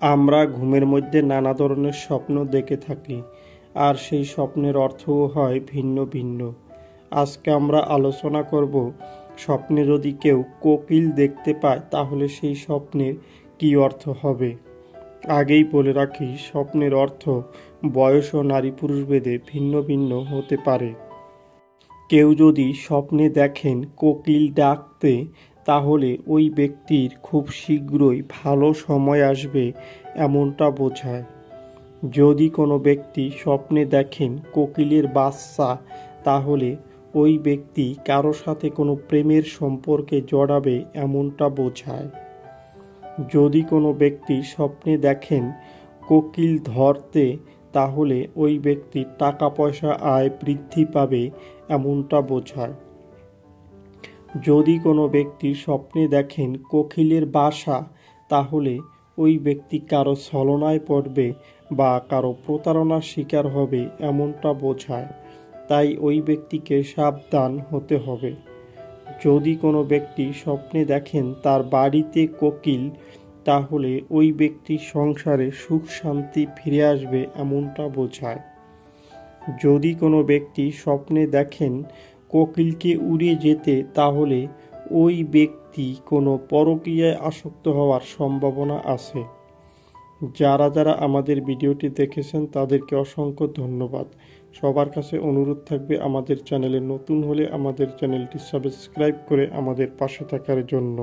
আমরা ঘুমের মধ্যে নানা ধরনের স্বপ্ন দেখে থাকি, আর সেই স্বপ্নের অর্থও হয় ভিন্ন ভিন্ন। আজকে আমরা আলোচনা করব, স্বপ্নে যদি কেউ কোকিল দেখতে পায় তাহলে সেই স্বপ্নের কী অর্থ হবে। আগেই বলে রাখি, স্বপ্নের অর্থ বয়স ও নারী পুরুষ ভেদে ভিন্ন ভিন্ন হতে পারে। কেউ যদি স্বপ্নে দেখেন কোকিল ডাকতে, তাহলে ওই ব্যক্তির খুব শীঘ্রই ভালো সময় আসবে এমনটা বোঝায়। যদি কোনো ব্যক্তি স্বপ্নে দেখেন কোকিলের বাচ্চা, তাহলে ওই ব্যক্তি কারো সাথে কোনো প্রেমের সম্পর্কে জড়াবে এমনটা বোঝায়। যদি কোনো ব্যক্তি স্বপ্নে দেখেন কোকিল ধরতে, তাহলে ওই ব্যক্তি টাকা পয়সা আয় বৃদ্ধি পাবে এমনটা বোঝায়। যদি কোনো ব্যক্তি স্বপ্নে দেখেন কোকিলের বাসা, তাহলে ওই ব্যক্তি কারো ছলনায় পড়বে বা কারো প্রতারণার শিকার হবে এমনটা বোঝায়। তাই ওই ব্যক্তিকে সাবধান হতে হবে। যদি কোনো ব্যক্তি স্বপ্নে দেখেন তার বাড়িতে কোকিল, তাহলে ওই ব্যক্তির সংসারে সুখ শান্তি ফিরে আসবে এমনটা বোঝায়। যদি কোনো ব্যক্তি স্বপ্নে দেখেন কোকিলকে উড়ে যেতে, তাহলে ওই ব্যক্তি কোনো পরকীয়ায় আসক্ত হওয়ার সম্ভাবনা আছে। যারা যারা আমাদের ভিডিওটি দেখেছেন তাদেরকে অসংখ্য ধন্যবাদ। সবার কাছে অনুরোধ থাকবে, আমাদের চ্যানেলে নতুন হলে আমাদের চ্যানেলটি সাবস্ক্রাইব করে আমাদের পাশে থাকার জন্য।